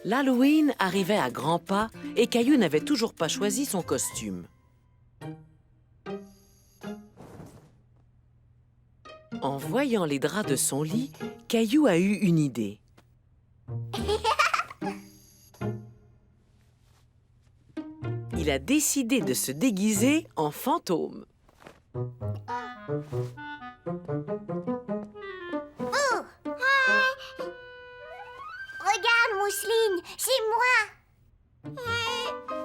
L'Halloween arrivait à grands pas et Caillou n'avait toujours pas choisi son costume. En voyant les draps de son lit, Caillou a eu une idée. Il a décidé de se déguiser en fantôme. Regarde, Mousseline, c'est moi.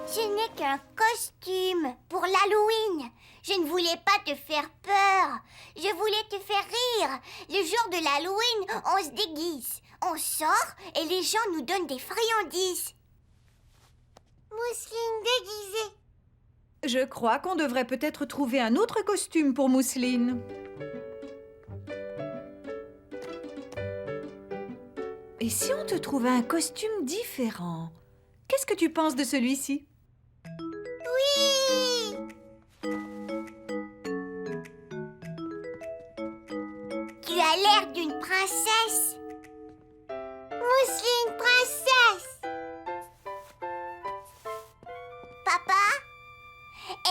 Ce n'est qu'un costume pour l'Halloween. Je ne voulais pas te faire peur. Je voulais te faire rire. Le jour de l'Halloween, on se déguise. On sort et les gens nous donnent des friandises. Mousseline déguisée. Je crois qu'on devrait peut-être trouver un autre costume pour Mousseline. Et si on te trouvait un costume différent? Qu'est-ce que tu penses de celui-ci? Oui! Tu as l'air d'une princesse. Mousseline princesse. Papa,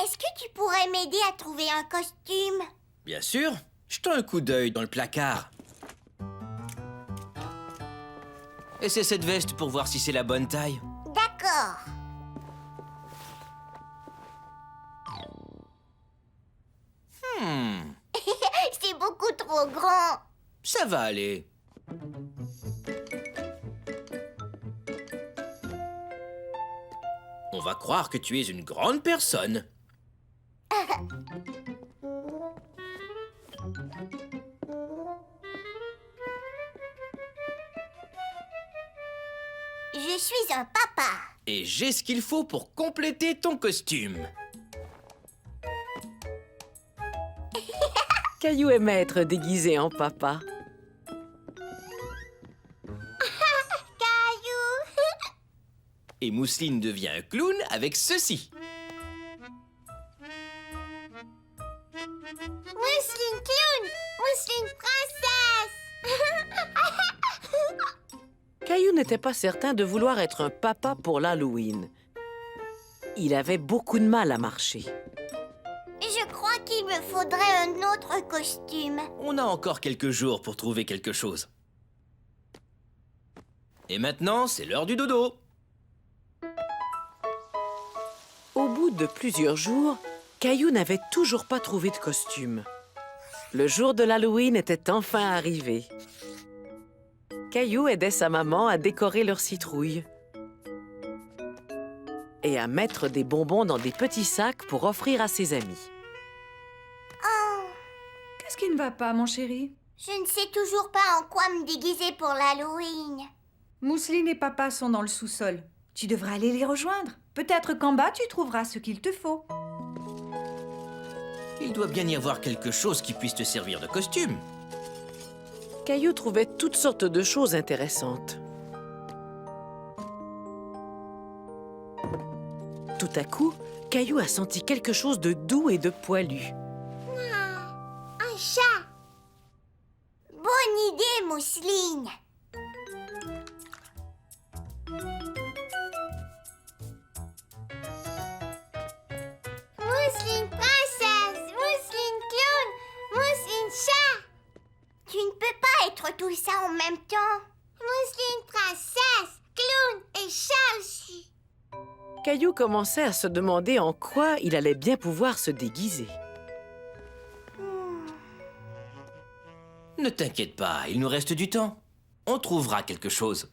est-ce que tu pourrais m'aider à trouver un costume? Bien sûr, jetons un coup d'œil dans le placard. Essaie cette veste pour voir si c'est la bonne taille. D'accord. C'est beaucoup trop grand. Ça va aller. On va croire que tu es une grande personne. Je suis un papa. Et j'ai ce qu'il faut pour compléter ton costume. Caillou aimait être déguisé en papa. Caillou. Et Mousseline devient un clown avec ceci. Mousseline clown. Mousseline princesse. Caillou n'était pas certain de vouloir être un papa pour l'Halloween. Il avait beaucoup de mal à marcher. Je crois qu'il me faudrait un autre costume. On a encore quelques jours pour trouver quelque chose. Et maintenant, c'est l'heure du dodo. Au bout de plusieurs jours, Caillou n'avait toujours pas trouvé de costume. Le jour de l'Halloween était enfin arrivé. Caillou aidait sa maman à décorer leur citrouille et à mettre des bonbons dans des petits sacs pour offrir à ses amis. Oh, Qu'est-ce qui ne va pas, mon chéri? je ne sais toujours pas en quoi me déguiser pour l'Halloween. Mousseline et papa sont dans le sous-sol. Tu devrais aller les rejoindre. Peut-être qu'en bas, tu trouveras ce qu'il te faut. Il doit bien y avoir quelque chose qui puisse te servir de costume. Caillou trouvait toutes sortes de choses intéressantes. Tout à coup, Caillou a senti quelque chose de doux et de poilu. Un chat. Bonne idée, Mousseline. Mousseline princesse, Mousseline clown, Mousseline chat. Tu ne peux pas être tout ça en même temps. Mousseline princesse, clown et chat aussi. Caillou commençait à se demander en quoi il allait bien pouvoir se déguiser. Ne t'inquiète pas, il nous reste du temps. On trouvera quelque chose.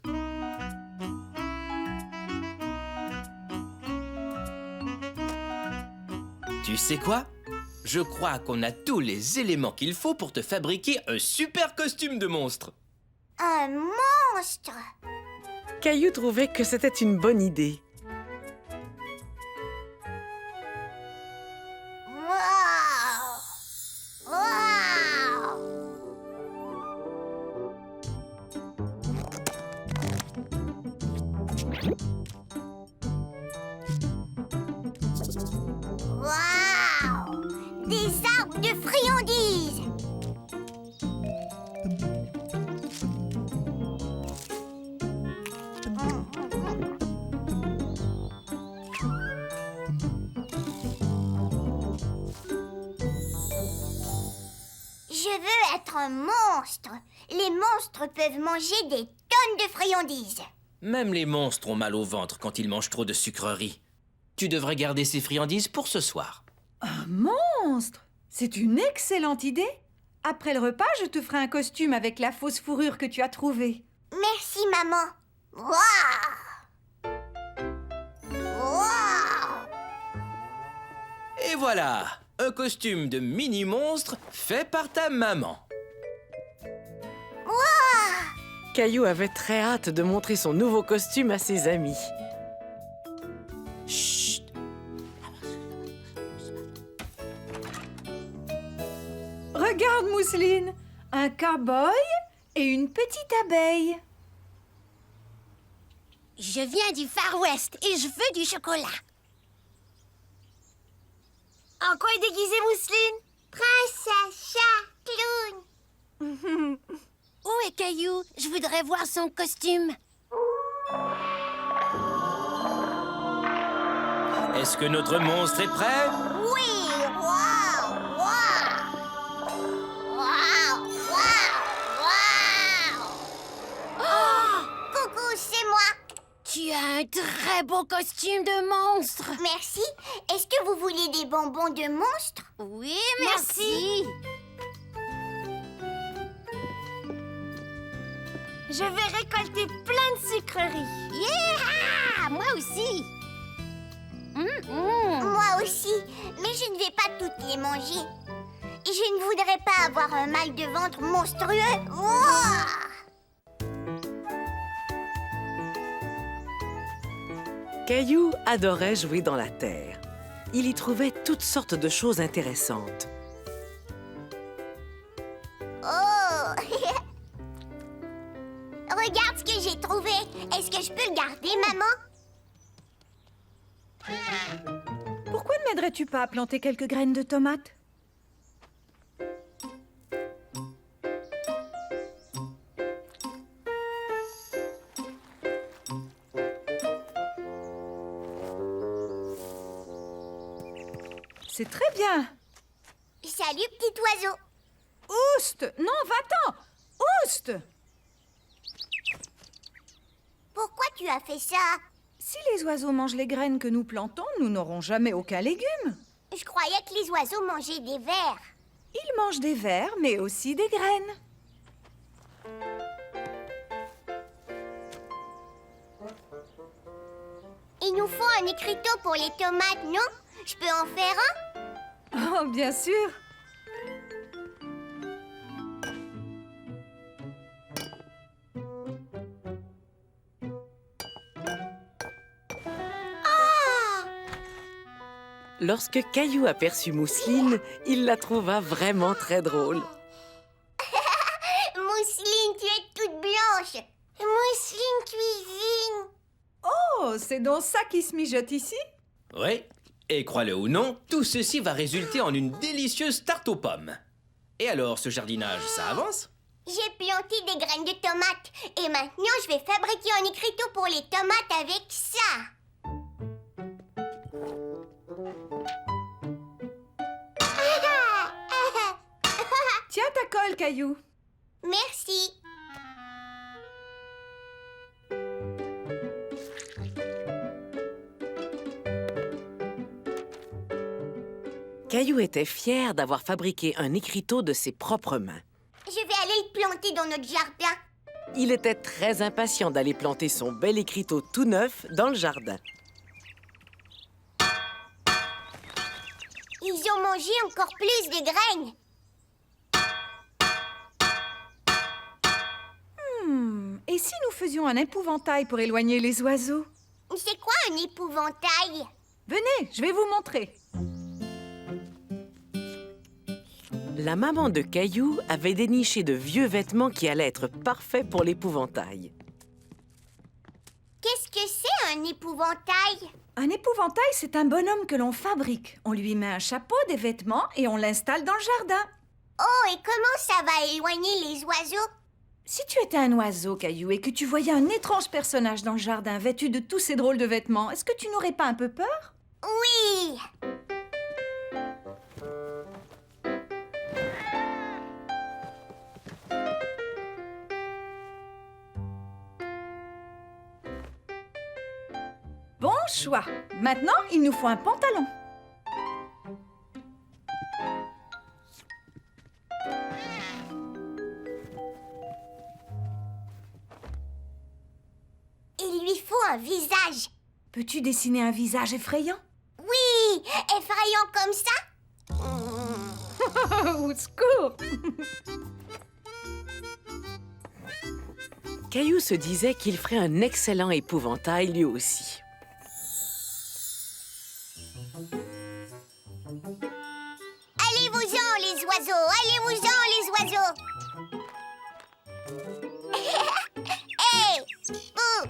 Tu sais quoi? Je crois qu'on a tous les éléments qu'il faut pour te fabriquer un super costume de monstre. Un monstre. Caillou trouvait que c'était une bonne idée. Wow. Wow. Wow. Des arbres de friandises. Je veux être un monstre. Les monstres peuvent manger des tonnes de friandises. Même les monstres ont mal au ventre quand ils mangent trop de sucreries. Tu devrais garder ces friandises pour ce soir. Un monstre! C'est une excellente idée. Après le repas, je te ferai un costume avec la fausse fourrure que tu as trouvée. Merci, maman. Waouh! Waouh! Et voilà, un costume de mini-monstre fait par ta maman. Caillou avait très hâte de montrer son nouveau costume à ses amis. Chut! Regarde, Mousseline, un cow-boy et une petite abeille. Je viens du Far West et je veux du chocolat. En quoi est déguisée Mousseline? Princesse, chat, clown. Où est Caillou? Je voudrais voir son costume. Est-ce que notre monstre est prêt? Oui, waouh, waouh. Waouh, waouh, waouh. Oh, coucou, c'est moi. Tu as un très beau costume de monstre. Merci. Est-ce que vous voulez des bonbons de monstre? Oui, merci. Je vais récolter plein de sucreries. Yeah! Moi aussi. Moi aussi, mais je ne vais pas toutes les manger. Et je ne voudrais pas avoir un mal de ventre monstrueux. Ouah! Caillou adorait jouer dans la terre. Il y trouvait toutes sortes de choses intéressantes. Oh! Regarde ce que j'ai trouvé. Est-ce que je peux le garder, maman? Pourquoi ne m'aiderais-tu pas à planter quelques graines de tomates? C'est très bien. Salut, petit oiseau. Ouste! Non, va-t'en! Ouste! Pourquoi tu as fait ça? Si les oiseaux mangent les graines que nous plantons, nous n'aurons jamais aucun légume. Je croyais que les oiseaux mangeaient des vers. Ils mangent des vers, mais aussi des graines. Il nous faut un écriteau pour les tomates, non? Je peux en faire un? Oh, bien sûr. Lorsque Caillou aperçut Mousseline, il la trouva vraiment très drôle. Mousseline, tu es toute blanche. Mousseline cuisine. Oh, c'est donc ça qui se mijote ici? Oui, et crois-le ou non, tout ceci va résulter en une délicieuse tarte aux pommes. Et alors, ce jardinage, ça avance? J'ai planté des graines de tomates. Et maintenant, je vais fabriquer un écriteau pour les tomates avec ça. Tiens ta colle, Caillou. Merci. Caillou était fier d'avoir fabriqué un écriteau de ses propres mains. Je vais aller le planter dans notre jardin. Il était très impatient d'aller planter son bel écriteau tout neuf dans le jardin. Ils ont mangé encore plus de graines. Et si nous faisions un épouvantail pour éloigner les oiseaux? C'est quoi un épouvantail? Venez, je vais vous montrer. La maman de Caillou avait déniché de vieux vêtements qui allaient être parfaits pour l'épouvantail. Qu'est-ce que c'est un épouvantail? Un épouvantail, c'est un bonhomme que l'on fabrique. On lui met un chapeau, des vêtements et on l'installe dans le jardin. Oh, et comment ça va éloigner les oiseaux? Si tu étais un oiseau, Caillou, et que tu voyais un étrange personnage dans le jardin vêtu de tous ces drôles de vêtements, est-ce que tu n'aurais pas un peu peur? Oui! Bon choix. Maintenant, il nous faut un pantalon. Il lui faut un visage. Peux-tu dessiner un visage effrayant? Oui, effrayant comme ça. Au secours! Caillou se disait qu'il ferait un excellent épouvantail lui aussi. Allez-vous-en, les oiseaux. Allez-vous-en, les oiseaux. Hey, vous.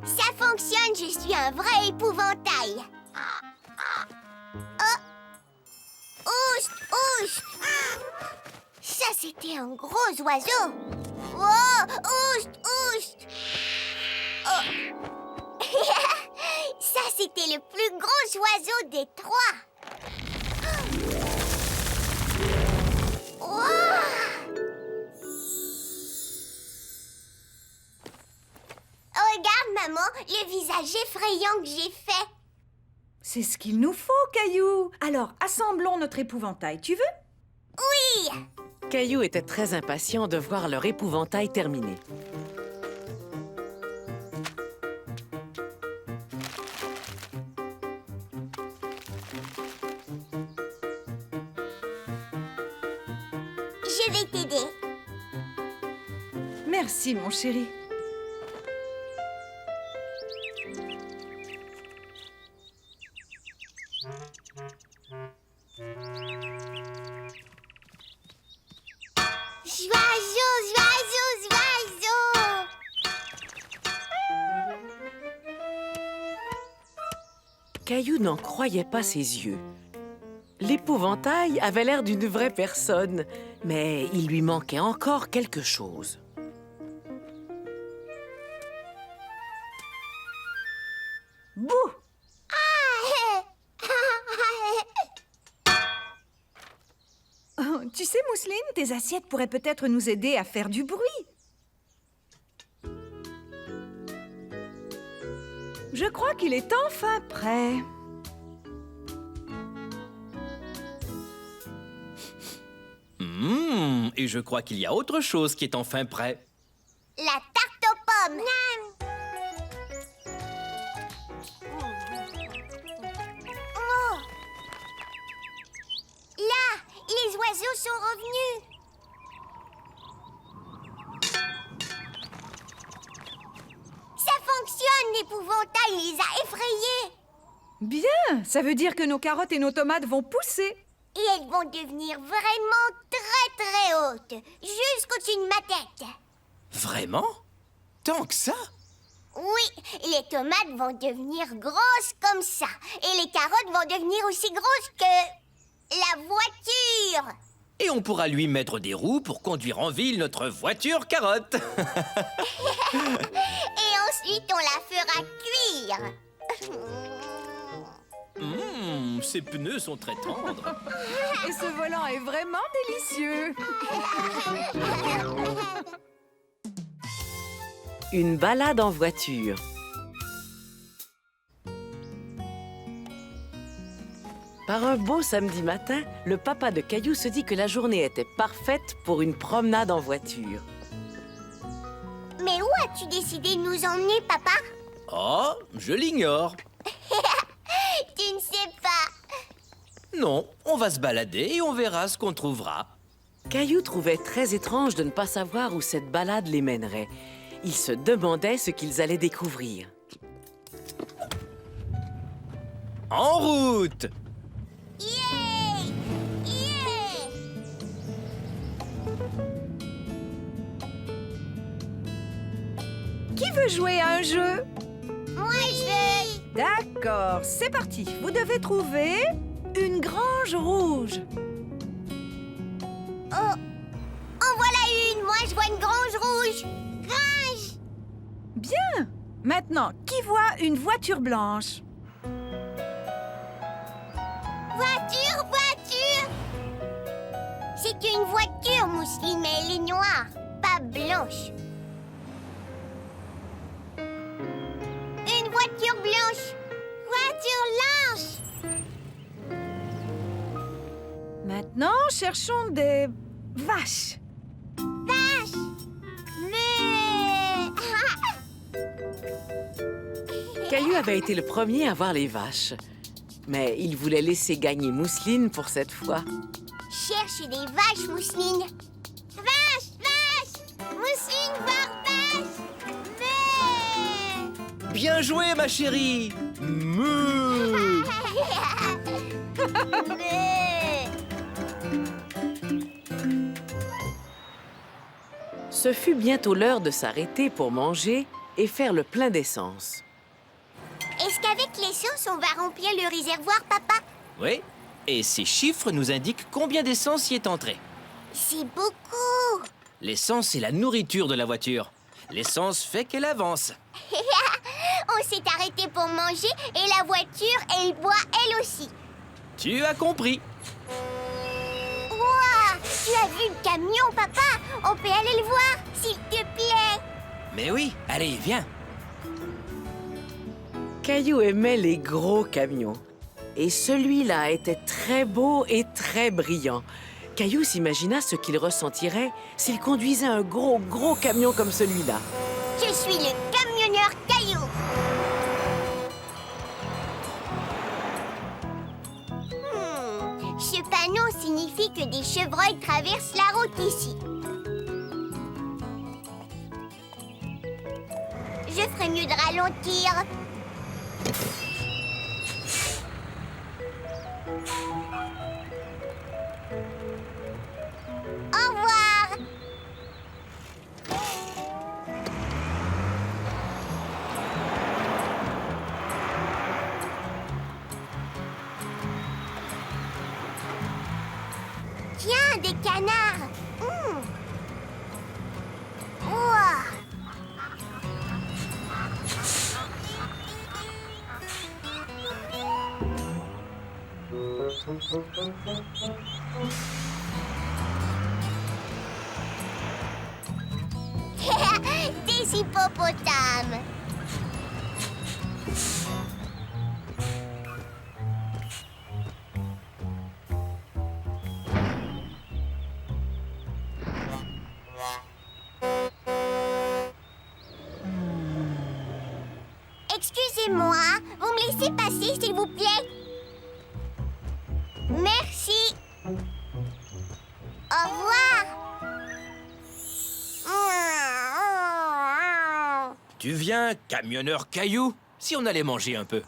Ça fonctionne, je suis un vrai épouvantail. Oh. Oust, oust. Ça, c'était un gros oiseau. Oh, oust, oust. Oh. Ça, c'était le plus gros oiseau des trois. Wow. Regarde, maman, le visage effrayant que j'ai fait. C'est ce qu'il nous faut, Caillou. Alors, assemblons notre épouvantail, tu veux? Oui. Caillou était très impatient de voir leur épouvantail terminé. Je vais t'aider. Merci, mon chéri. Oiseau, oiseau, oiseau. Caillou n'en croyait pas ses yeux. L'épouvantail avait l'air d'une vraie personne, mais il lui manquait encore quelque chose. Bouh! Oh, tu sais, Mousseline, tes assiettes pourraient peut-être nous aider à faire du bruit. Je crois qu'il est enfin prêt. Et je crois qu'il y a autre chose qui est enfin prêt. La tarte aux pommes. Oh. Là, les oiseaux sont revenus. Ça fonctionne, l'épouvantail les a effrayés. Bien, ça veut dire que nos carottes et nos tomates vont pousser. Et elles vont devenir vraiment très très hautes, jusqu'au-dessus de ma tête. Vraiment? Tant que ça? Oui, les tomates vont devenir grosses comme ça. Et les carottes vont devenir aussi grosses que la voiture. Et on pourra lui mettre des roues pour conduire en ville notre voiture carotte. Et ensuite, on la fera cuire. Ses pneus sont très tendres. Et ce volant est vraiment délicieux. Une balade en voiture. Par un beau samedi matin, le papa de Caillou se dit que la journée était parfaite pour une promenade en voiture. Mais où as-tu décidé de nous emmener, papa? Oh, je l'ignore. Tu ne sais pas. Non, on va se balader et on verra ce qu'on trouvera. Caillou trouvait très étrange de ne pas savoir où cette balade les mènerait. Il se demandait ce qu'ils allaient découvrir. En route! Yeah! Yeah! Qui veut jouer à un jeu? Moi, je veux... D'accord, c'est parti. Vous devez trouver une grange rouge. Oh! En voilà une! Moi, je vois une grange rouge! Grange! Bien. Maintenant, qui voit une voiture blanche? Voiture, voiture! C'est une voiture, Mousseline, mais elle est noire, pas blanche. Une voiture! blanche. Voiture blanche. Maintenant, cherchons des vaches. Vache. Mais... Caillou avait été le premier à voir les vaches. Mais il voulait laisser gagner Mousseline pour cette fois. Cherche des vaches, Mousseline. Vache, vache. Mousseline, voir vache. Mais... Bien joué, ma chérie. Meuh. Mais... Ce fut bientôt l'heure de s'arrêter pour manger et faire le plein d'essence. Est-ce qu'avec l'essence, on va remplir le réservoir, papa? Oui. Et ces chiffres nous indiquent combien d'essence y est entré. C'est beaucoup. L'essence est la nourriture de la voiture. L'essence fait qu'elle avance. On s'est arrêté pour manger et la voiture, elle boit elle aussi. Tu as compris. Ouah, tu as vu le camion, papa? On peut aller le voir, s'il te plaît. Mais oui, allez, viens. Caillou aimait les gros camions. Et celui-là était très beau et très brillant. Caillou s'imagina ce qu'il ressentirait s'il conduisait un gros camion comme celui-là. Je suis le camionneur Caillou. Ce panneau signifie que des chevreuils traversent la route ici. Je ferais mieux de ralentir. Au revoir. Tiens, des canards. Ouah. Des hippopotames. Excusez-moi, vous me laissez passer, s'il vous plaît? Merci. Au revoir. Tu viens, camionneur Caillou? Si on allait manger un peu.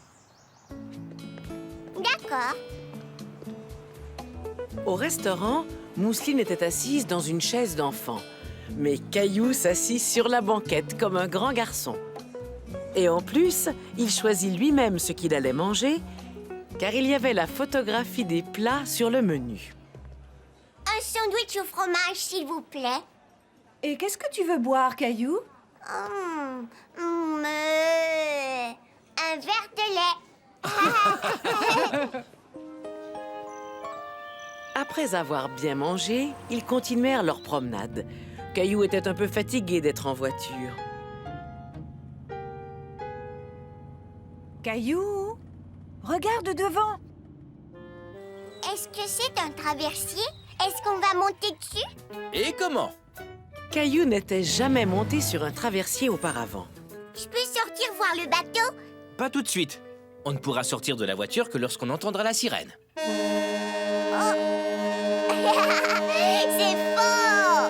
D'accord. Au restaurant, Mousseline était assise dans une chaise d'enfant. Mais Caillou s'assit sur la banquette comme un grand garçon. Et en plus, il choisit lui-même ce qu'il allait manger, car il y avait la photographie des plats sur le menu. Un sandwich au fromage, s'il vous plaît. Et qu'est-ce que tu veux boire, Caillou? Un verre de lait. Après avoir bien mangé, ils continuèrent leur promenade. Caillou était un peu fatigué d'être en voiture. Caillou, regarde devant. Est-ce que c'est un traversier? Est-ce qu'on va monter dessus? Et comment? Caillou n'était jamais monté sur un traversier auparavant. Je peux sortir voir le bateau? Pas tout de suite. On ne pourra sortir de la voiture que lorsqu'on entendra la sirène. C'est faux!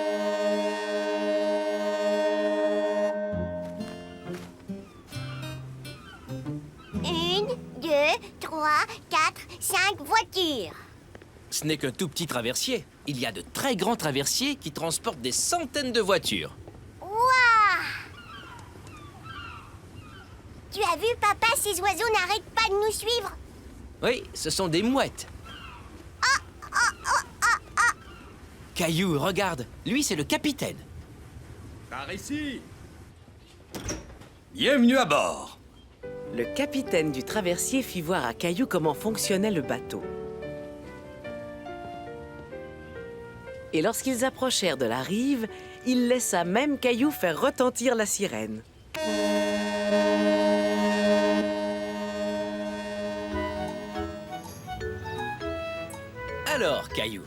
1, 2, 3, 4, 5 voitures. Ce n'est qu'un tout petit traversier. Il y a de très grands traversiers qui transportent des centaines de voitures. Ouah! Tu as vu, papa, ces oiseaux n'arrêtent pas de nous suivre. Oui, ce sont des mouettes. Caillou, regarde. Lui, c'est le capitaine. Par ici. Bienvenue à bord. Le capitaine du traversier fit voir à Caillou comment fonctionnait le bateau. Et lorsqu'ils approchèrent de la rive, il laissa même Caillou faire retentir la sirène. Alors, Caillou,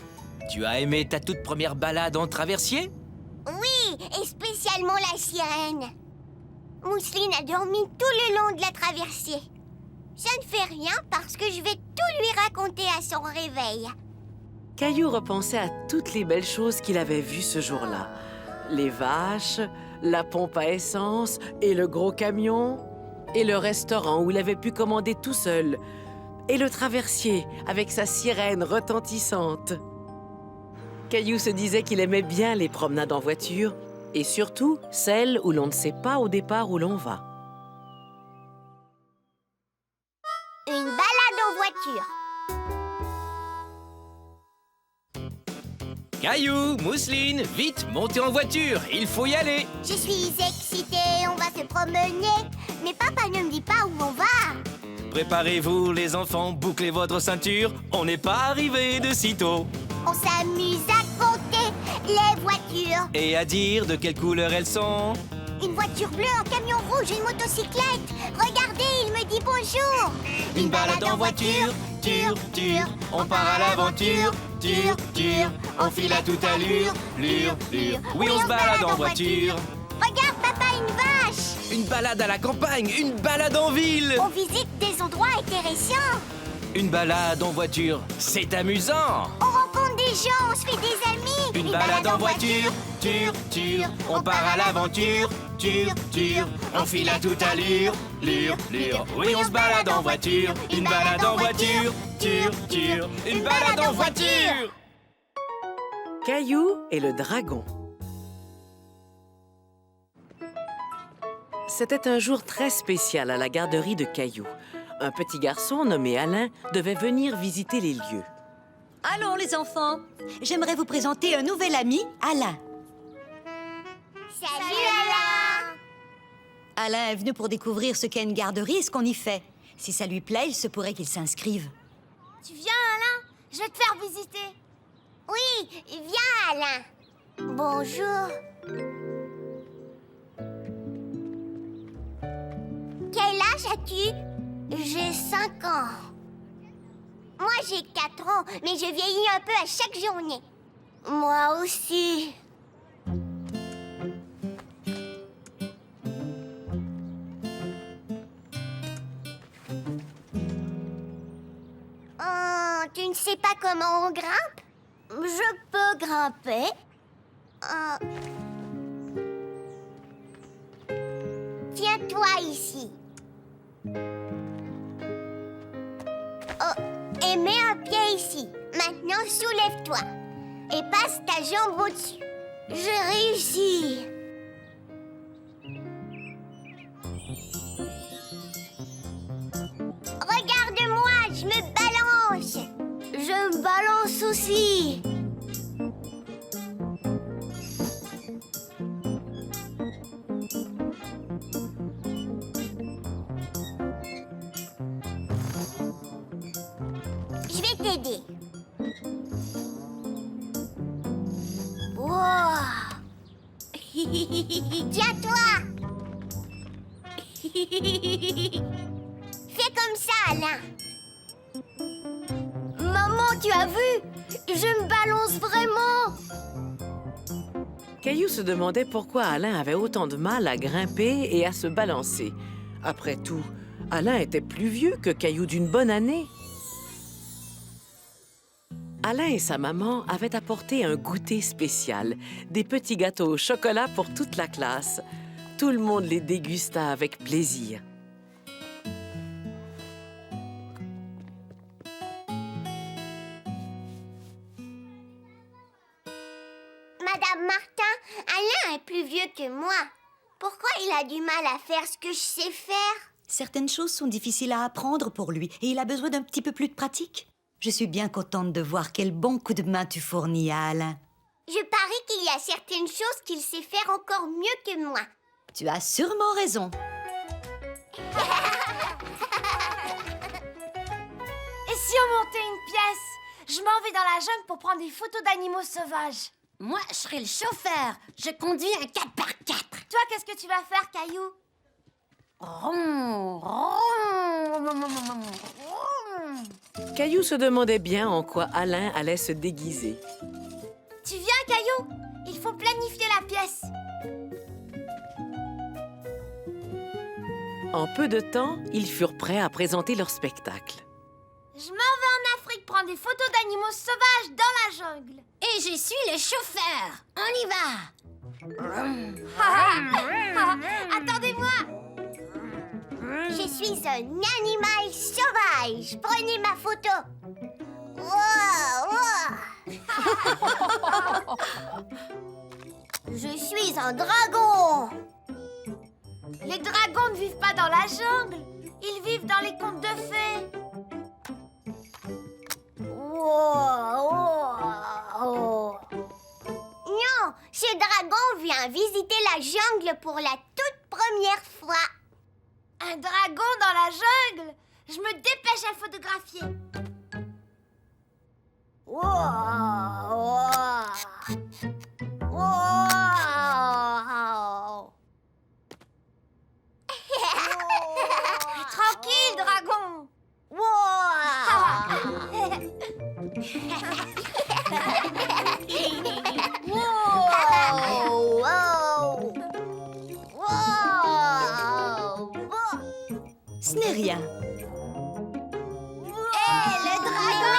tu as aimé ta toute première balade en traversier? Oui, et spécialement la sirène. Mousseline a dormi tout le long de la traversée. Ça ne fait rien parce que je vais tout lui raconter à son réveil. Caillou repensait à toutes les belles choses qu'il avait vues ce jour-là. Les vaches, la pompe à essence et le gros camion, et le restaurant où il avait pu commander tout seul, et le traversier avec sa sirène retentissante. Caillou se disait qu'il aimait bien les promenades en voiture, et surtout celles où l'on ne sait pas au départ où l'on va. Une balade en voiture. Caillou, Mousseline, vite, montez en voiture, il faut y aller. Je suis excitée, on va se promener. Mais papa ne me dit pas où on va. Préparez-vous les enfants, bouclez votre ceinture, on n'est pas arrivé de sitôt. On s'amuse à compter les voitures. Et à dire de quelle couleur elles sont. Une voiture bleue, un camion rouge, une motocyclette. Regardez, il me dit bonjour. Une balade en voiture, on part à l'aventure, on file à toute allure, lure. Oui, on se balade en voiture. Regarde, papa, une vache. Une balade à la campagne, une balade en ville. On visite des endroits intéressants. Une balade en voiture, c'est amusant. On rencontre des gens, on se fait des amis. Une balade en voiture, on part à l'aventure, on file à toute allure, lure. Oui, on se balade en voiture, une balade en voiture, une balade en voiture. Caillou et le dragon. C'était un jour très spécial à la garderie de Caillou. Un petit garçon nommé Alain devait venir visiter les lieux. Allons les enfants, j'aimerais vous présenter un nouvel ami, Alain. Salut, Alain. Alain est venu pour découvrir ce qu'est une garderie et ce qu'on y fait. Si ça lui plaît, il se pourrait qu'il s'inscrive. Tu viens, Alain? Je vais te faire visiter. Oui, viens, Alain. Bonjour. Quel âge as-tu? J'ai 5 ans. Moi, j'ai 4 ans, mais je vieillis un peu à chaque journée. Moi aussi. Oh, tu ne sais pas comment on grimpe? Je peux grimper. Tiens-toi ici. Oh, et mets un pied ici. Maintenant, soulève-toi. Et passe ta jambe au-dessus. J'ai réussi. Regarde-moi, je me balance. Je me balance aussi. Je vais t'aider. Wow. Tiens-toi. Fais comme ça, Alain. Maman, tu as vu? Je me balance vraiment. Caillou se demandait pourquoi Alain avait autant de mal à grimper et à se balancer. Après tout, Alain était plus vieux que Caillou d'une bonne année. Alain et sa maman avaient apporté un goûter spécial, des petits gâteaux au chocolat pour toute la classe. Tout le monde les dégusta avec plaisir. Madame Martin, Alain est plus vieux que moi. Pourquoi il a du mal à faire ce que je sais faire? Certaines choses sont difficiles à apprendre pour lui et il a besoin d'un petit peu plus de pratique. Je suis bien contente de voir quel bon coup de main tu fournis à Alain. Je parie qu'il y a certaines choses qu'il sait faire encore mieux que moi. Tu as sûrement raison. Et si on montait une pièce? Je m'en vais dans la jungle pour prendre des photos d'animaux sauvages. Moi, je serai le chauffeur. Je conduis un 4x4. Toi, qu'est-ce que tu vas faire, Caillou? Ron, ron. Caillou se demandait bien en quoi Alain allait se déguiser. Tu viens, Caillou? Il faut planifier la pièce. En peu de temps, ils furent prêts à présenter leur spectacle. Je m'en vais en Afrique prendre des photos d'animaux sauvages dans la jungle. Et je suis le chauffeur. On y va. Attendez-moi. Je suis un animal sauvage. Prenez ma photo. Wow, wow. Je suis un dragon. Les dragons ne vivent pas dans la jungle. Ils vivent dans les contes de fées. Wow, wow. Non, ce dragon vient visiter la jungle pour la toute première fois. Un dragon dans la jungle? Je me dépêche à le photographier. Wow, wow. Tranquille, dragon. Ce n'est rien. Le dragon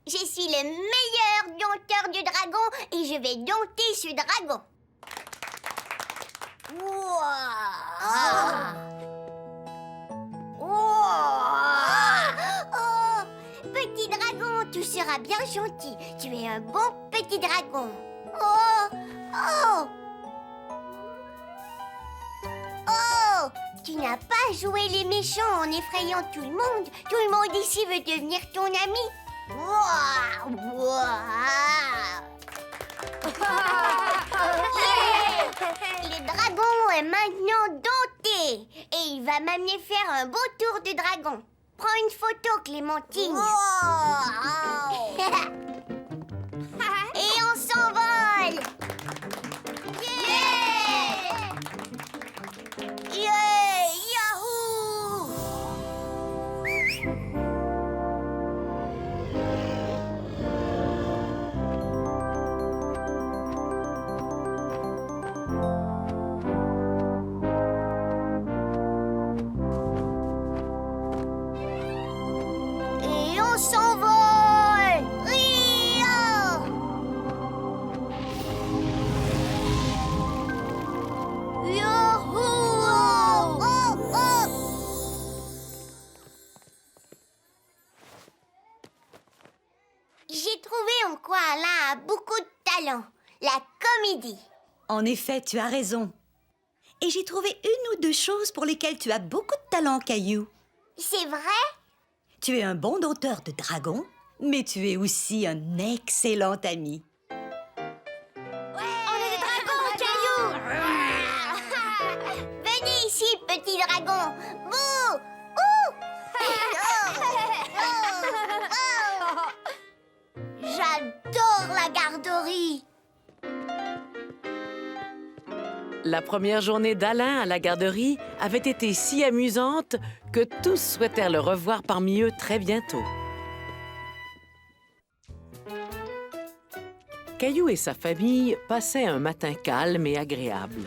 Je suis le meilleur dompteur de dragon et je vais dompter ce dragon. Oh, petit dragon, tu seras bien gentil. Tu es un bon petit dragon. Oh, tu n'as pas joué les méchants en effrayant tout le monde. Tout le monde ici veut devenir ton ami. Le dragon est maintenant dompté et il va m'amener faire un beau tour de dragon. Prends une photo, Clémentine. Et on s'envole. Yahoo! Et on s'envole! Ria! Yahoo! J'ai trouvé en quoi Alain a beaucoup de talent. La comédie. En effet, tu as raison. Et j'ai trouvé une ou deux choses pour lesquelles tu as beaucoup de talent, Caillou. C'est vrai? Tu es un bon dompteur de dragons, mais tu es aussi un excellent ami. On est des dragons, Caillou! Venez ici, petit dragon! Bouh! J'adore la garderie! La première journée d'Alain à la garderie avait été si amusante que tous souhaitèrent le revoir parmi eux très bientôt. Caillou et sa famille passaient un matin calme et agréable.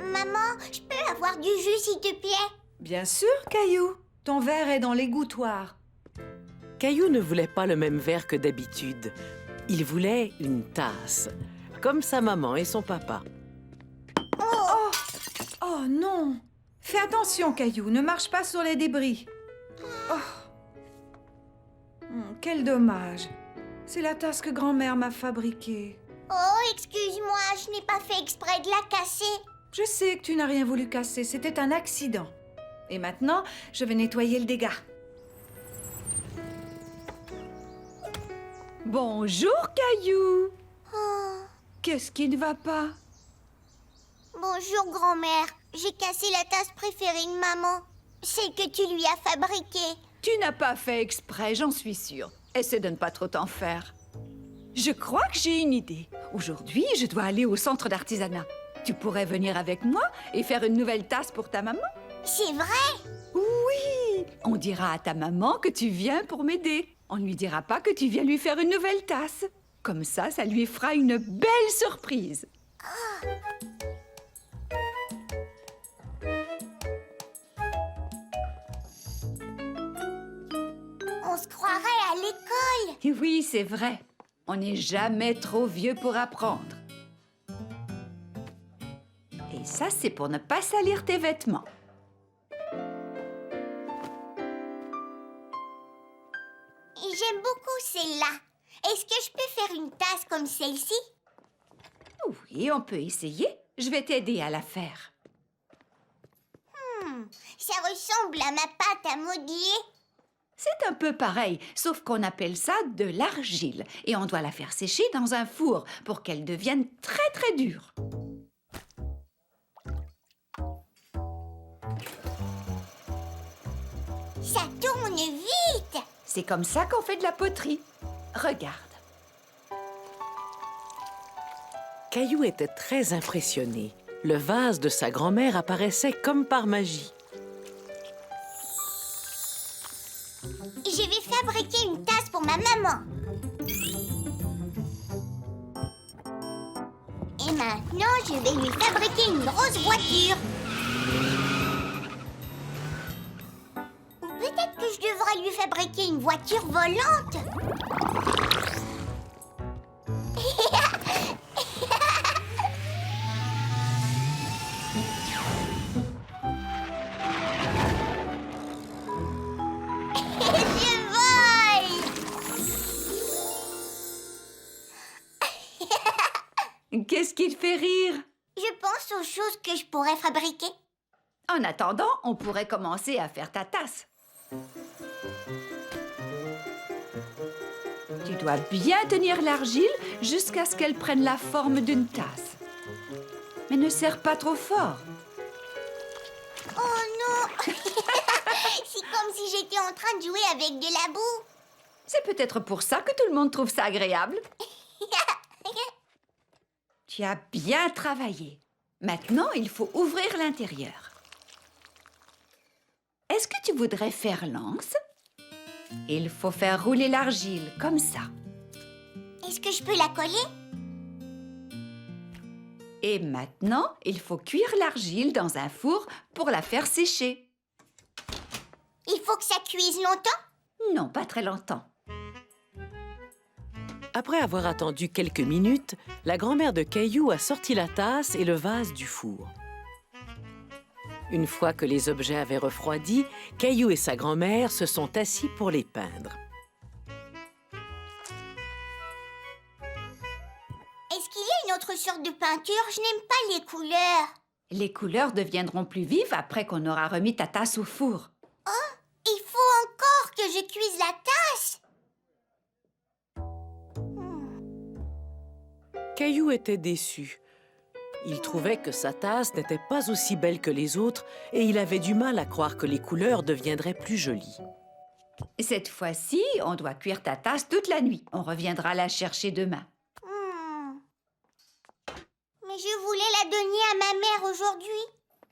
Maman, je peux avoir du jus, s'il te plaît? Bien sûr, Caillou. Ton verre est dans l'égouttoir. Caillou ne voulait pas le même verre que d'habitude. Il voulait une tasse, comme sa maman et son papa. Oh non! Fais attention, Caillou. Ne marche pas sur les débris. Oh. Quel dommage. C'est la tasse que grand-mère m'a fabriquée. Oh, excuse-moi, je n'ai pas fait exprès de la casser. Je sais que tu n'as rien voulu casser. C'était un accident. Et maintenant, je vais nettoyer le dégât. Bonjour, Caillou. Qu'est-ce qui ne va pas? Bonjour, grand-mère. J'ai cassé la tasse préférée de maman. Celle que tu lui as fabriquée. Tu n'as pas fait exprès, j'en suis sûre. Essaie de ne pas trop t'en faire. Je crois que j'ai une idée. Aujourd'hui, je dois aller au centre d'artisanat. Tu pourrais venir avec moi et faire une nouvelle tasse pour ta maman? C'est vrai? Oui! On dira à ta maman que tu viens pour m'aider. On ne lui dira pas que tu viens lui faire une nouvelle tasse. Comme ça lui fera une belle surprise. On se croirait à l'école. Et oui, c'est vrai. On n'est jamais trop vieux pour apprendre. Et ça, c'est pour ne pas salir tes vêtements. Et j'aime beaucoup celle-là. Est-ce que je peux faire une tasse comme celle-ci? Oui, on peut essayer. Je vais t'aider à la faire. Ça ressemble à ma pâte à modeler. C'est un peu pareil, sauf qu'on appelle ça de l'argile. Et on doit la faire sécher dans un four pour qu'elle devienne très très dure. Ça tourne vite. C'est comme ça qu'on fait de la poterie. Regarde. Caillou était très impressionné. Le vase de sa grand-mère apparaissait comme par magie. Je vais fabriquer une tasse pour ma maman. Et maintenant, je vais lui fabriquer une grosse voiture. Ou peut-être que je devrais lui fabriquer une voiture volante. Qu'est-ce qui te fait rire? Je pense aux choses que je pourrais fabriquer. En attendant, on pourrait commencer à faire ta tasse. Tu dois bien tenir l'argile jusqu'à ce qu'elle prenne la forme d'une tasse. Mais ne serre pas trop fort. Oh non! C'est comme si j'étais en train de jouer avec de la boue. C'est peut-être pour ça que tout le monde trouve ça agréable. Tu as bien travaillé. Maintenant, il faut ouvrir l'intérieur. Est-ce que tu voudrais faire l'anse? Il faut faire rouler l'argile, comme ça. Est-ce que je peux la coller? Et maintenant, il faut cuire l'argile dans un four pour la faire sécher. Il faut que ça cuise longtemps? Non, pas très longtemps. Après avoir attendu quelques minutes, la grand-mère de Caillou a sorti la tasse et le vase du four. Une fois que les objets avaient refroidi, Caillou et sa grand-mère se sont assis pour les peindre. Est-ce qu'il y a une autre sorte de peinture? Je n'aime pas les couleurs. Les couleurs deviendront plus vives après qu'on aura remis ta tasse au four. Il faut encore que je cuise la tasse. Caillou était déçu. Il trouvait que sa tasse n'était pas aussi belle que les autres et il avait du mal à croire que les couleurs deviendraient plus jolies. Cette fois-ci, on doit cuire ta tasse toute la nuit. On reviendra la chercher demain. Mais je voulais la donner à ma mère aujourd'hui.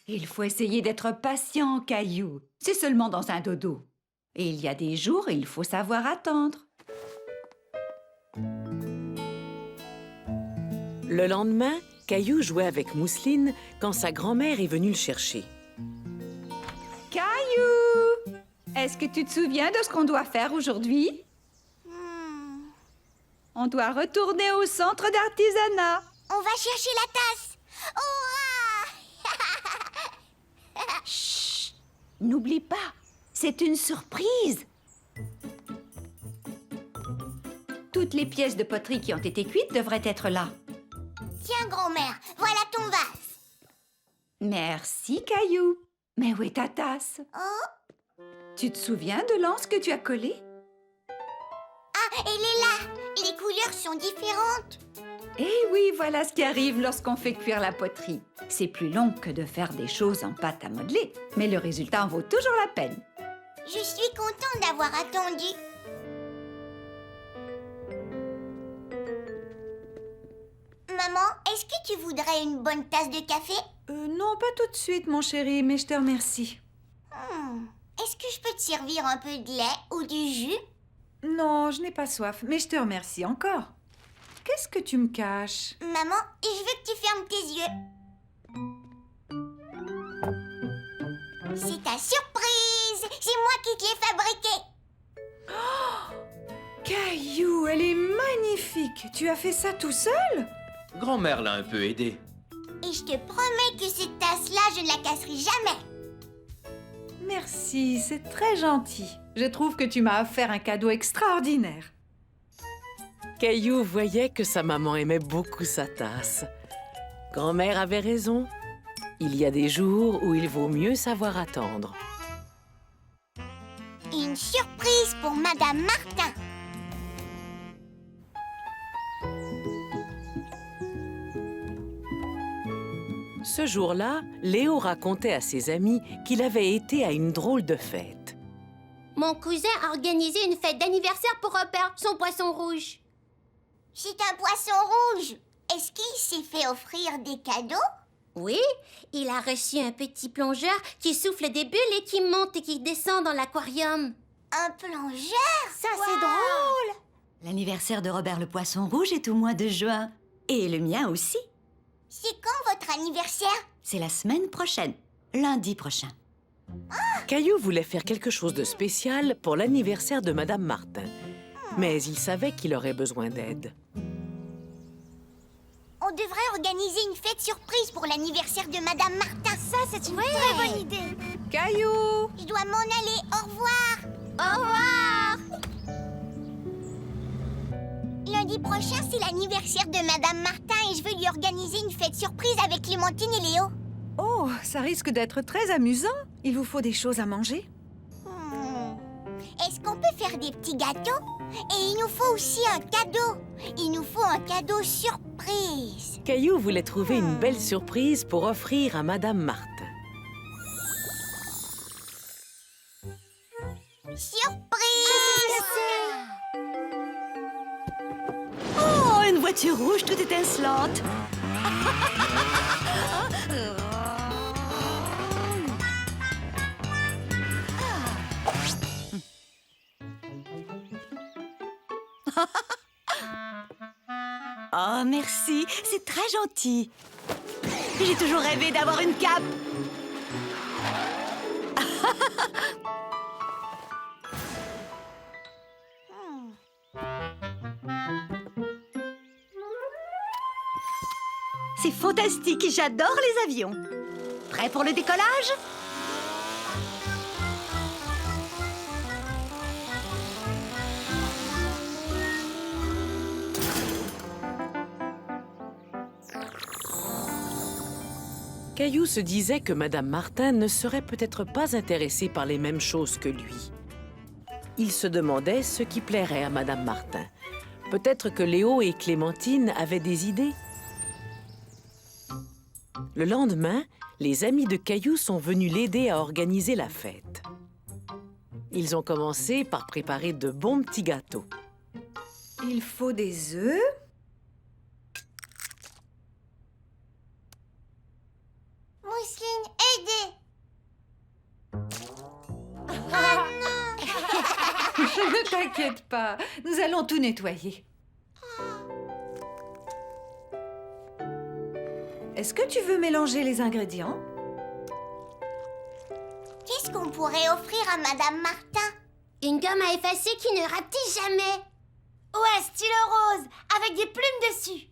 Il faut essayer d'être patient, Caillou. C'est seulement dans un dodo. Et il y a des jours, il faut savoir attendre. Le lendemain, Caillou jouait avec Mousseline quand sa grand-mère est venue le chercher. Caillou! Est-ce que tu te souviens de ce qu'on doit faire aujourd'hui? On doit retourner au centre d'artisanat. On va chercher la tasse. Chut! N'oublie pas, c'est une surprise. Toutes les pièces de poterie qui ont été cuites devraient être là. Tiens, grand-mère, voilà ton vase. Merci, Caillou. Mais où est ta tasse? Oh, Tu te souviens de l'anse que tu as collée? ah, elle est là. Les couleurs sont différentes. Eh oui, voilà ce qui arrive lorsqu'on fait cuire la poterie. C'est plus long que de faire des choses en pâte à modeler, mais le résultat en vaut toujours la peine. Je suis contente d'avoir attendu. Maman, est-ce que tu voudrais une bonne tasse de café? Non, pas tout de suite, mon chéri, mais je te remercie. Est-ce que je peux te servir un peu de lait ou du jus? Non, je n'ai pas soif, mais je te remercie encore. Qu'est-ce que tu me caches? Maman, je veux que tu fermes tes yeux. C'est ta surprise! C'est moi qui te l'ai fabriquée! Caillou, elle est magnifique. Tu as fait ça tout seul? Grand-mère l'a un peu aidé. Et je te promets que cette tasse-là, je ne la casserai jamais. Merci, c'est très gentil. Je trouve que tu m'as offert un cadeau extraordinaire. Caillou voyait que sa maman aimait beaucoup sa tasse. Grand-mère avait raison. Il y a des jours où il vaut mieux savoir attendre. Une surprise pour Madame Martin. Ce jour-là, Léo racontait à ses amis qu'il avait été à une drôle de fête. Mon cousin a organisé une fête d'anniversaire pour Robert, son poisson rouge. C'est un poisson rouge. Est-ce qu'il s'est fait offrir des cadeaux? Oui, il a reçu un petit plongeur qui souffle des bulles et qui monte et qui descend dans l'aquarium. Un plongeur? Ça, c'est drôle! L'anniversaire de Robert le Poisson Rouge est au mois de juin. Et le mien aussi. C'est quand votre anniversaire? C'est la semaine prochaine, lundi prochain. Caillou voulait faire quelque chose de spécial pour l'anniversaire de Madame Martin. Mais il savait qu'il aurait besoin d'aide. On devrait organiser une fête surprise pour l'anniversaire de Madame Martin. Ça, c'est une très bonne idée. Caillou! Je dois m'en aller. Au revoir. Au revoir! Lundi prochain, c'est l'anniversaire de Madame Martin et je veux lui organiser une fête surprise avec Clémentine et Léo. Oh, ça risque d'être très amusant. Il vous faut des choses à manger? Est-ce qu'on peut faire des petits gâteaux? Et il nous faut aussi un cadeau. Il nous faut un cadeau surprise. Caillou voulait trouver une belle surprise pour offrir à Madame Martin. Surprise! Oh, une voiture rouge toute étincelante. Oh, merci, c'est très gentil. J'ai toujours rêvé d'avoir une cape. C'est fantastique, j'adore les avions. Prêt pour le décollage? Caillou se disait que Madame Martin ne serait peut-être pas intéressée par les mêmes choses que lui. Il se demandait ce qui plairait à Madame Martin. Peut-être que Léo et Clémentine avaient des idées. Le lendemain, les amis de Caillou sont venus l'aider à organiser la fête. Ils ont commencé par préparer de bons petits gâteaux. Il faut des œufs. Mousseline, aidez! Ne t'inquiète pas, nous allons tout nettoyer. Est-ce que tu veux mélanger les ingrédients? Qu'est-ce qu'on pourrait offrir à Madame Martin? Une gomme à effacer qui ne rapetisse jamais. Ouais, stylo rose, avec des plumes dessus.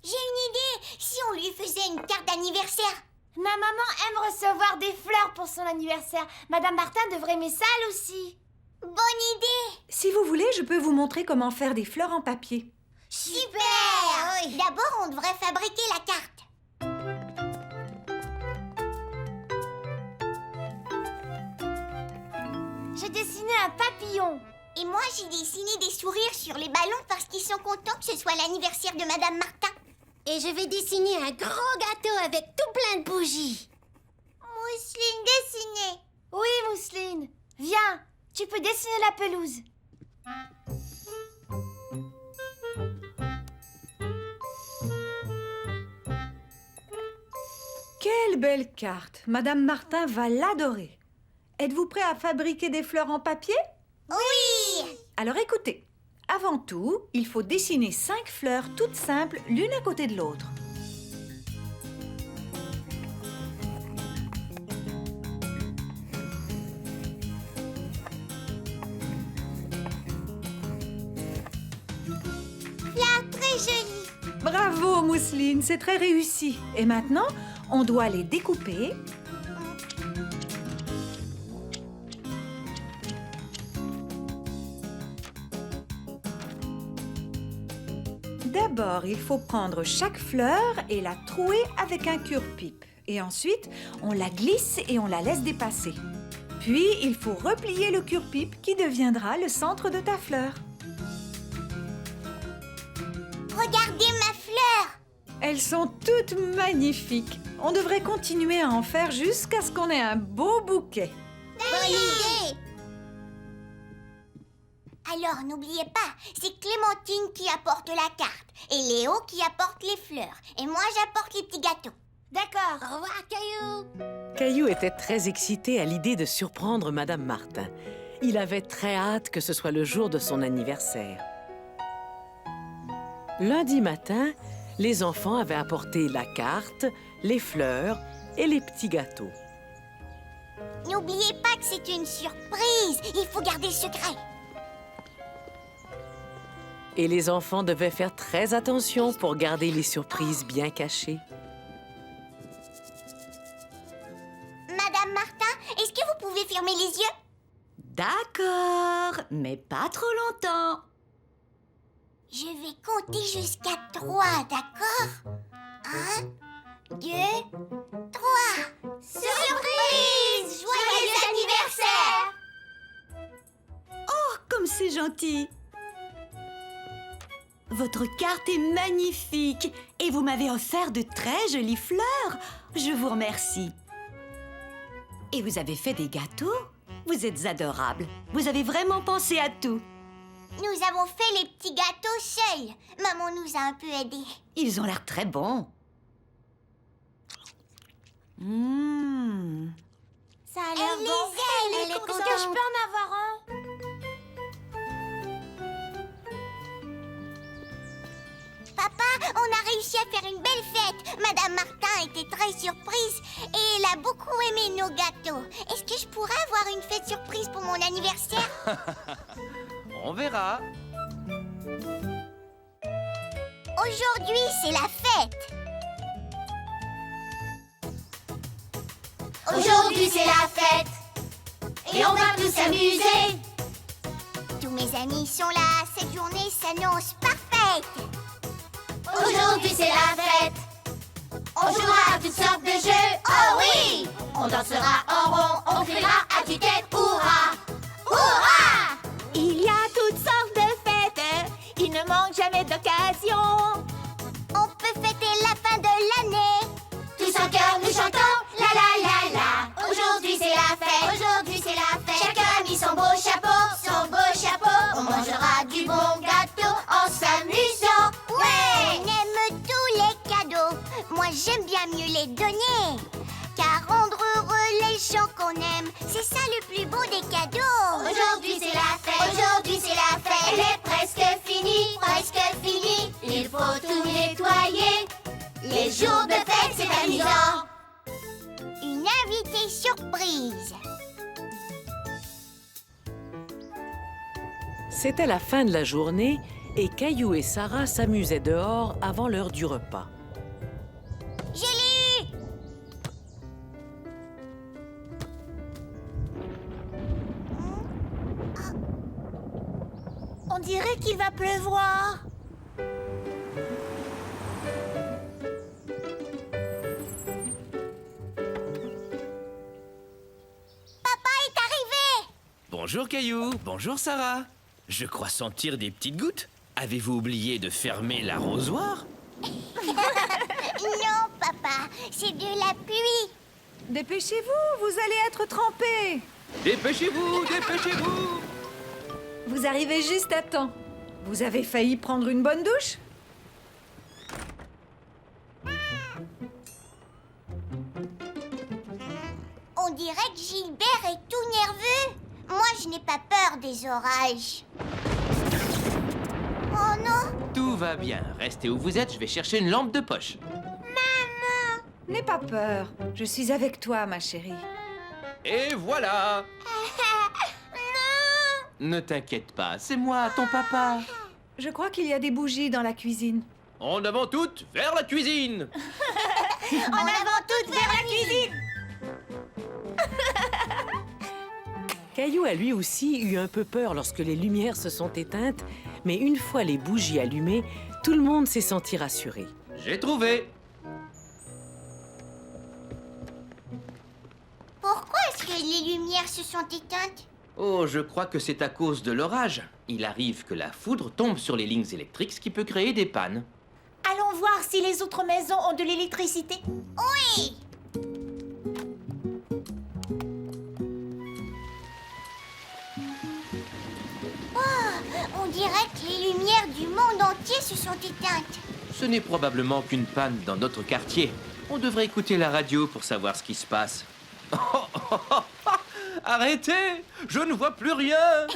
J'ai une idée! Si on lui faisait une carte d'anniversaire? Ma maman aime recevoir des fleurs pour son anniversaire. Madame Martin devrait aimer ça, elle aussi. Bonne idée! Si vous voulez, je peux vous montrer comment faire des fleurs en papier. Super! D'abord, on devrait fabriquer la carte. J'ai dessiné un papillon. Et moi, j'ai dessiné des sourires sur les ballons parce qu'ils sont contents que ce soit l'anniversaire de Madame Martin. Et je vais dessiner un gros gâteau avec tout plein de bougies. Mousseline dessinée. Oui, Mousseline. Viens, tu peux dessiner la pelouse. Quelle belle carte! Madame Martin va l'adorer. Êtes-vous prêt à fabriquer des fleurs en papier? Oui! Alors écoutez, avant tout, il faut dessiner 5 fleurs toutes simples l'une à côté de l'autre. Fleurs très jolies. Bravo Mousseline, c'est très réussi. Et maintenant, on doit les découper. D'abord, il faut prendre chaque fleur et la trouer avec un cure-pipe. Et ensuite, on la glisse et on la laisse dépasser. Puis, il faut replier le cure-pipe qui deviendra le centre de ta fleur. Regardez ma fleur. Elles sont toutes magnifiques. On devrait continuer à en faire jusqu'à ce qu'on ait un beau bouquet. Bonne idée. Alors, n'oubliez pas, c'est Clémentine qui apporte la carte et Léo qui apporte les fleurs. Et moi, j'apporte les petits gâteaux. D'accord. Au revoir, Caillou. Caillou était très excité à l'idée de surprendre Madame Martin. Il avait très hâte que ce soit le jour de son anniversaire. Lundi matin, les enfants avaient apporté la carte, les fleurs et les petits gâteaux. N'oubliez pas que c'est une surprise. Il faut garder le secret. Et les enfants devaient faire très attention pour garder les surprises bien cachées. Madame Martin, est-ce que vous pouvez fermer les yeux? D'accord, mais pas trop longtemps. Je vais compter jusqu'à 3, d'accord? 1, 2, 3. Surprise! Joyeux anniversaire! Oh, comme c'est gentil. Votre carte est magnifique et vous m'avez offert de très jolies fleurs. Je vous remercie. Et vous avez fait des gâteaux? Vous êtes adorables. Vous avez vraiment pensé à tout. Nous avons fait les petits gâteaux seuls. Maman nous a un peu aidés. Ils ont l'air très bons. Ça a l'air bon. Elle est contente. Est-ce que je peux en avoir un? Papa, on a réussi à faire une belle fête. Madame Martin était très surprise et elle a beaucoup aimé nos gâteaux. Est-ce que je pourrais avoir une fête surprise pour mon anniversaire? On verra. Aujourd'hui, c'est la fête. Aujourd'hui, c'est la fête. Et on va tous s'amuser. Tous mes amis sont là. Cette journée s'annonce parfaite. Aujourd'hui, c'est la fête. On jouera à toutes sortes de jeux. Oh oui! On dansera en rond. On criera à tue-tête. Hurrah! Hurrah! Il y a toutes sortes de fêtes. Il ne manque jamais d'occasion. On peut fêter la fin de l'année. Tous en cœur, nous chantons la la la la. Aujourd'hui, c'est la fête. Aujourd'hui, c'est la fête. Chacun a mis son beau chapeau. Son beau chapeau. On mangera du bon gâteau en s'amusant. Ouais! On aime tous les cadeaux. Moi, j'aime bien mieux les donner. Car rendre heureux les gens qu'on aime, c'est ça le plus beau des cadeaux. Aujourd'hui, c'est la fête. Aujourd'hui, c'est la fête. Elle est presque finie. Presque finie. Il faut tout nettoyer. Les jours de fête, c'est amusant. Une invitée surprise. C'était la fin de la journée et Caillou et Sarah s'amusaient dehors avant l'heure du repas. Je l'ai eu. On dirait qu'il va pleuvoir. Papa est arrivé. Bonjour Caillou, bonjour Sarah. Je crois sentir des petites gouttes. Avez-vous oublié de fermer l'arrosoir? Non, papa, c'est de la pluie. Dépêchez-vous, vous allez être trempés. Dépêchez-vous, dépêchez-vous! Vous arrivez juste à temps. Vous avez failli prendre une bonne douche? dirait que Gilbert est tout nerveux. Moi, je n'ai pas peur des orages. Oh non! Tout va bien. Restez où vous êtes, je vais chercher une lampe de poche. N'aie pas peur. Je suis avec toi, ma chérie. Et voilà! Ne t'inquiète pas, c'est moi, ton papa. Je crois qu'il y a des bougies dans la cuisine. En avant toutes, vers la cuisine! En avant toutes vers la cuisine! Caillou a lui aussi eu un peu peur lorsque les lumières se sont éteintes, mais une fois les bougies allumées, tout le monde s'est senti rassuré. J'ai trouvé! Pourquoi est-ce que les lumières se sont éteintes? Oh, je crois que c'est à cause de l'orage. Il arrive que la foudre tombe sur les lignes électriques, ce qui peut créer des pannes. Allons voir si les autres maisons ont de l'électricité. Oui! Oh, on dirait que les lumières du monde entier se sont éteintes. Ce n'est probablement qu'une panne dans notre quartier. On devrait écouter la radio pour savoir ce qui se passe. Arrêtez! Je ne vois plus rien!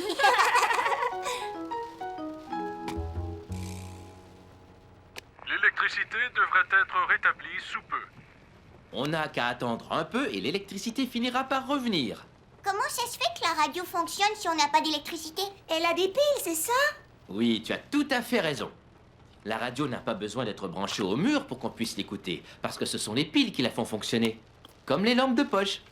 L'électricité devrait être rétablie sous peu. On n'a qu'à attendre un peu et l'électricité finira par revenir. Comment ça se fait que la radio fonctionne si on n'a pas d'électricité? Elle a des piles, c'est ça? Oui, tu as tout à fait raison. La radio n'a pas besoin d'être branchée au mur pour qu'on puisse l'écouter, parce que ce sont les piles qui la font fonctionner. Comme les lampes de poche.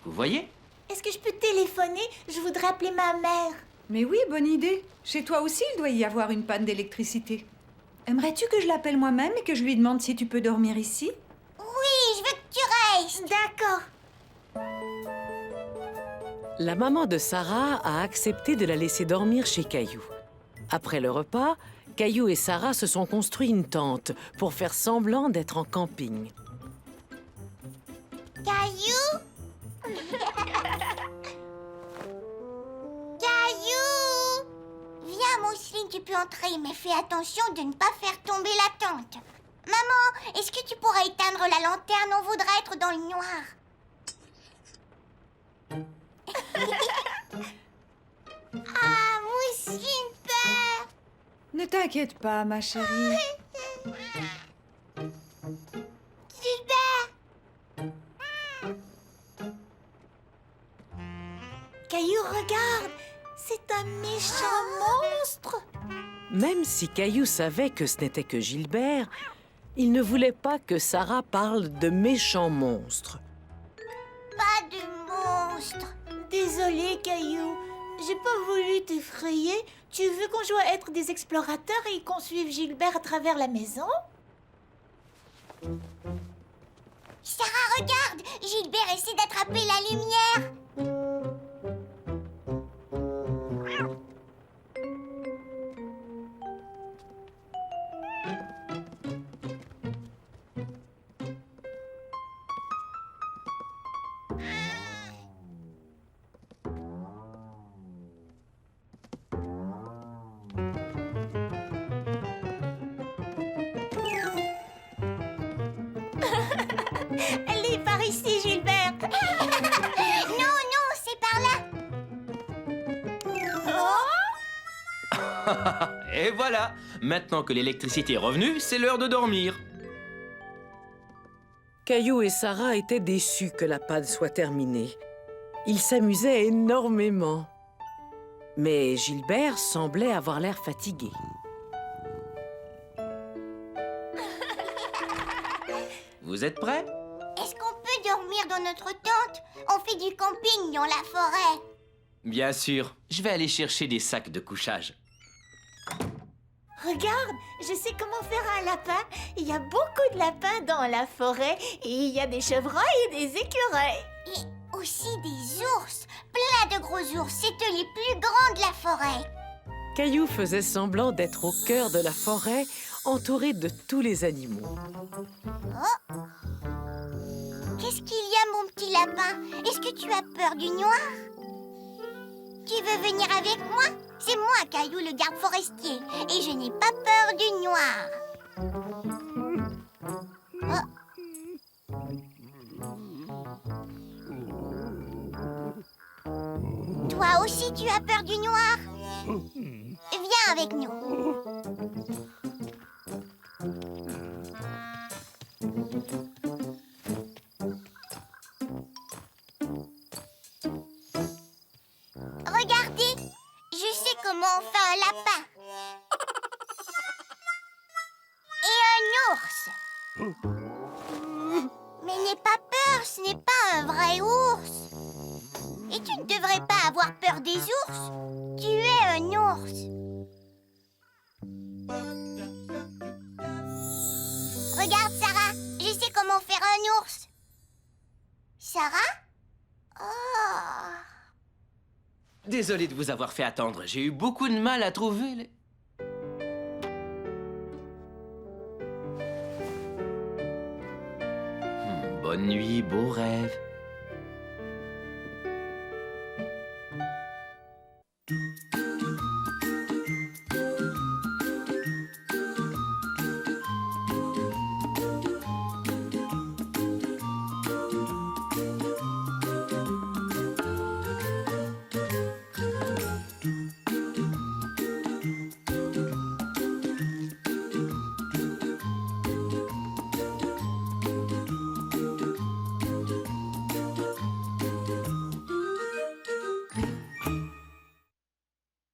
Vous voyez? Est-ce que je peux téléphoner? Je voudrais appeler ma mère. Mais oui, bonne idée. Chez toi aussi, il doit y avoir une panne d'électricité. Aimerais-tu que je l'appelle moi-même et que je lui demande si tu peux dormir ici? Oui, je veux que tu restes. D'accord. La maman de Sarah a accepté de la laisser dormir chez Caillou. Après le repas, Caillou et Sarah se sont construit une tente pour faire semblant d'être en camping. Caillou? Caillou! Viens, Mousseline, tu peux entrer, mais fais attention de ne pas faire tomber la tente. Maman, est-ce que tu pourrais éteindre la lanterne? On voudrait être dans le noir. Ah, Mousseline peur! Ne t'inquiète pas, ma chérie. Gilbert! Caillou, regarde! C'est un méchant monstre! Même si Caillou savait que ce n'était que Gilbert, il ne voulait pas que Sarah parle de méchants monstres. Pas de monstre! Désolée, Caillou. J'ai pas voulu t'effrayer. Tu veux qu'on joue à être des explorateurs et qu'on suive Gilbert à travers la maison? Sarah, regarde! Gilbert essaie d'attraper la lumière! Elle est par ici, Gilbert. Non, non, c'est par là! Et voilà! Maintenant que l'électricité est revenue, c'est l'heure de dormir. Caillou et Sarah étaient déçus que la panne soit terminée. Ils s'amusaient énormément. Mais Gilbert semblait avoir l'air fatigué. Vous êtes prêts? Est-ce qu'on peut dormir dans notre tente? On fait du camping dans la forêt. Bien sûr. Je vais aller chercher des sacs de couchage. Regarde, je sais comment faire un lapin. Il y a beaucoup de lapins dans la forêt. Et il y a des chevreuils et des écureuils. Et aussi des ours. Plein de gros ours. C'est eux les plus grands de la forêt. Caillou faisait semblant d'être au cœur de la forêt, entouré de tous les animaux. Qu'est-ce qu'il y a, mon petit lapin? Est-ce que tu as peur du noir? Tu veux venir avec moi? C'est moi, Caillou, le garde forestier. Et je n'ai pas peur du noir. aussi tu as peur du noir? Viens avec nous. Regardez, je sais comment on fait un lapin. Et un ours. Mais n'aie pas peur, ce n'est pas un vrai ours. Et tu ne devrais pas avoir peur des ours. Tu es un ours. Regarde, Sarah, je sais comment faire un ours. Sarah? Oh. Désolé de vous avoir fait attendre. J'ai eu beaucoup de mal à trouver les... Bonne nuit, beau rêve.